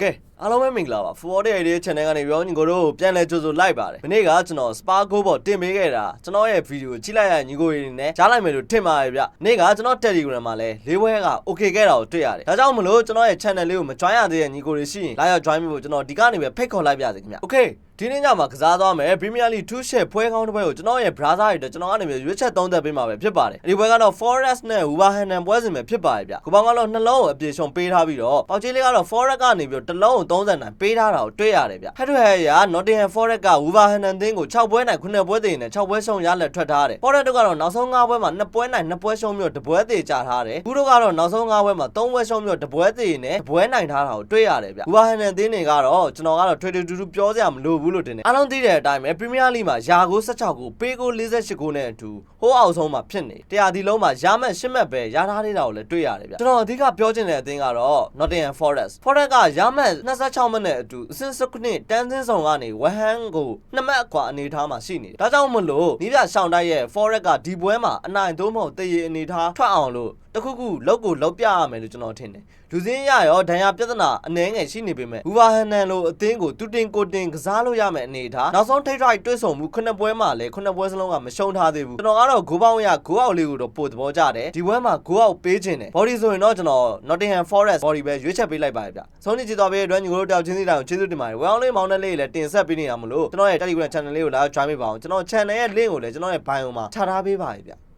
ကဲအားလုံးပဲမင်္ဂလာပါ Football Day Channel ကနေပြောညီကိုတို့ပြန်လဲကြိုဆိုလိုက်ပါတယ်မနေ့ကကျွန်တော် Spa Go ပေါ်တင်ပေးခဲ့တာကျွန်တော်ရဲ့ဗီဒီယိုကြည့်လိုက်ရညီကိုတွေနဲ့ကြားလိုက်မယ်လို့ထင်ပါတယ်ဗျနေ့ကကျွန်တော် Telegram မှာလဲ၄ဘွဲက Okay ခဲ့တာကိုတွေ့ရတယ်ဒါကြောင့်မလို့ကျွန်တော်ရဲ့ channel လေးကိုမ join ရသေးတဲ့ညီကိုတွေရှိရင်လာရောက် join ဖို့ကျွန်တော်ဒီကနေပဲဖိတ်ခေါ်လိုက်ပါရစေခင်ဗျ Okayဒီနေ့ညမှာကစားသွားမယ် Premier League 2 share ပွဲကောင်းတစ်ပွဲကိုကျွန်တော်ရဲ့ brother တွေကျွန်တော်ကနေပြီးရွေးချက်သုံးသက်ပေးမှာပဲဖြစ်ပါတယ်ဒီပွဲကတော့ Forest နဲ့ Wolverhampton ပွဲစဉ်ပဲဖြစ်ပါတယ်ဗျကိုပေါင်းကတော့နှလုံးကိုအပြေရှုံပေးထားပြီးတော့ပေါက်ကြီးလေးကတော့ Forest ကနေပြီးတော့တစ်လုံးကို30နိုင်ပေးထားတာကိုတွေ့ရတယ်ဗျဟက်ထရရ Nottingham Forest က Wolverhampton တင်းကို6ပွဲနိုင်9ပွဲသေးနဲ့6ပွဲရှုံရလက်ထွက်ထားတယ် Forest တို့ကတော့နောက်ဆုံး5ပွဲမှာ2ပွဲနိုင်2ပွဲရှုံပြီးတော့1ပွဲသေးကြထားတယ်ဘူးတို့ကတော့နောက်ဆုံး5ပွဲမှာ3ပွဲရှုံပြီးတော့1ပွဲသေးနဲ့1ပွဲနိုင်ထားတာကိုတွေ့ရတယ်ဗျ Wolverhampton တင်းတွေကတော့ကျွန်တော်ကတော့ trade တူပြောစရာမလိုဘူးလို့တင်တယ်အားလုံးသိတဲ့အတိုင်းပဲ Premier League မှာရာကို16ကိုပေးကို48ကိုနဲ့အတူဟိုးအောင်ဆုံးမှာဖြစ်နေတရားဒီလုံးမှာရမှတ်8မှတ်ပဲရထားသေးတာကိုလည်းတွေ့ရတယ်ဗျကျွန်တော်အဓိကပြောချင်တဲ့အသင်းကတော့ Nottingham Forest ကရမှတ်26မှတ်နဲ့အတူအဆင့်19တန်းစင်းဆောင်ကနေဝဟန်ကို2မှတ်အကွာအနေထားမှာရှိနေတယ်ဒါကြောင့်မလို့နီးပြရှောင်းတိုက်ရဲ့ Forest ကဒီပွဲမှာအနိုင်သို့မဟုတ်တရေအနေထားထွက်အောင်လို့တခုခုလောက်ကိုလောက်ပြရမယ်လို့ကျွန်တော်ထင်တယ်လူစင်းရရောဒဏ်ရာပြဿနာအနှဲငယ်ရှိနေပေမဲ့ဘူဘာဟန်နန်လိုအသင်းကိုတူတင်ကိုတင်ကစားလို့ရမယ်အနေထားနောက်ဆုံးထိတ်ထိုက်တွေ့ဆုံမှု9ပွဲမှာလည်း9ပွဲစလုံးကမရှုံးထားသေးဘူးကျွန်တော်ကတော့ဂိုးပေါင်းရဂိုးအောက်လေးကိုတော့ပို့သဘောကျတယ်ဒီပွဲမှာဂိုးအောက်ပေးခြင်းတယ် body ဆိုရင်တော့ကျွန်တော် Nottingham Forest body ပဲရွေးချက်ပေးလိုက်ပါတယ်ဗျဆုံးဖြတ်ကြည့်သွားပြီးအတွက်ညီကိုတို့တောက်ချင်းစီတိုင်းကိုကျေးဇူးတင်ပါတယ်ဝယ်အောင်လေးမောင်းတဲ့လေးလည်းတင်ဆက်ပေးနေတာမလို့ကျွန်တော်ရဲ့ Telegram channel လေးကိုလာ join ပေးပါအောင်ကျွန်တော် channel ရဲ့ link ကိုလည်းကျွန်တော်ရဲ့ bio မှာချထားပေးပါရဗျ